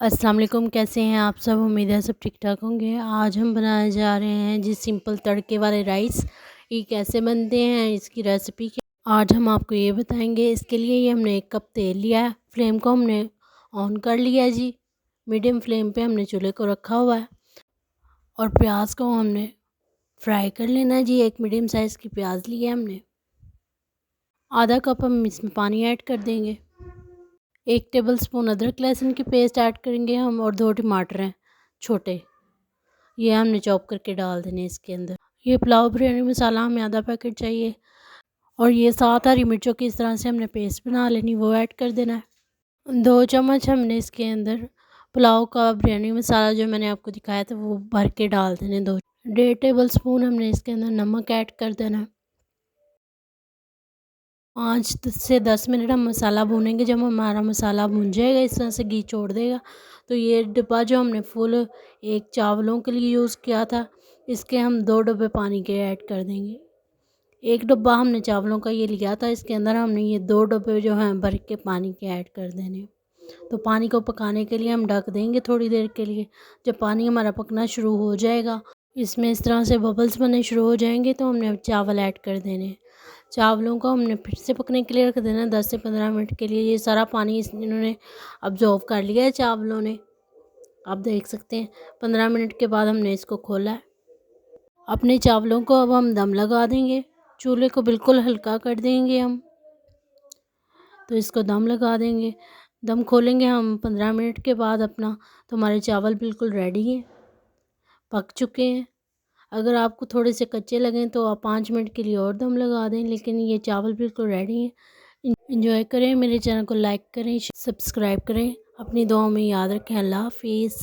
अस्सलाम वालेकुम, कैसे हैं आप सब। उम्मीद है सब ठीक ठाक होंगे। आज हम बनाने जा रहे हैं जी सिंपल तड़के वाले राइस। ये कैसे बनते हैं, इसकी रेसिपी आज हम आपको ये बताएंगे। इसके लिए ये हमने 1 कप तेल लिया है। फ्लेम को हमने ऑन कर लिया है जी। मीडियम फ्लेम पे हमने चूल्हे को रखा हुआ है और प्याज को हमने फ्राई कर लेना है जी। 1 मीडियम साइज़ की प्याज ली है हमने। आधा कप हम इसमें पानी ऐड कर देंगे। 1 टेबलस्पून अदरक लहसुन की पेस्ट ऐड करेंगे हम, और 2 टमाटर हैं छोटे, ये हमने चॉप करके डाल देने इसके अंदर। ये पुलाव बिरयानी मसाला हमें आधा पैकेट चाहिए, और ये 7 हरी मिर्चों की इस तरह से हमने पेस्ट बना लेनी, वो ऐड कर देना है। 2 चम्मच हमने इसके अंदर पुलाव का बिरयानी मसाला जो मैंने आपको दिखाया था वो भर के डाल देने। 1.5 टेबलस्पून हमने इसके अंदर नमक ऐड कर देना है। 5 से 10 मिनट हम मसाला भूनेंगे। जब हमारा मसाला भुन जाएगा, इस तरह से घी छोड़ देगा, तो ये डिब्बा जो हमने फुल 1 चावलों के लिए यूज़ किया था, इसके हम 2 डब्बे पानी के ऐड कर देंगे। 1 डब्बा हमने चावलों का ये लिया था, इसके अंदर हमने ये 2 डब्बे जो हैं भर के पानी के ऐड कर देने। तो पानी को पकाने के लिए हम ढक देंगे थोड़ी देर के लिए। जब पानी हमारा पकना शुरू हो जाएगा, इसमें इस तरह से बबल्स बनने शुरू हो जाएंगे, तो हमने चावल ऐड कर देने। चावलों को हमने फिर से पकने के लिए रख देना 10 से 15 मिनट के लिए। ये सारा पानी इन्होंने अब्जॉर्व कर लिया है चावलों ने, आप देख सकते हैं। 15 मिनट के बाद हमने इसको खोला है। अपने चावलों को अब हम दम लगा देंगे। चूल्हे को बिल्कुल हल्का कर देंगे हम, तो इसको दम लगा देंगे। दम खोलेंगे हम 15 मिनट के बाद अपना, तो हमारे चावल बिल्कुल रेडी हैं, पक चुके हैं। अगर आपको थोड़े से कच्चे लगें तो आप 5 मिनट के लिए और दम लगा दें, लेकिन ये चावल बिल्कुल रेडी हैं। इंजॉय करें, मेरे चैनल को लाइक करें, सब्सक्राइब करें, अपनी दुआओं में याद रखें। अल्लाह हाफिज़।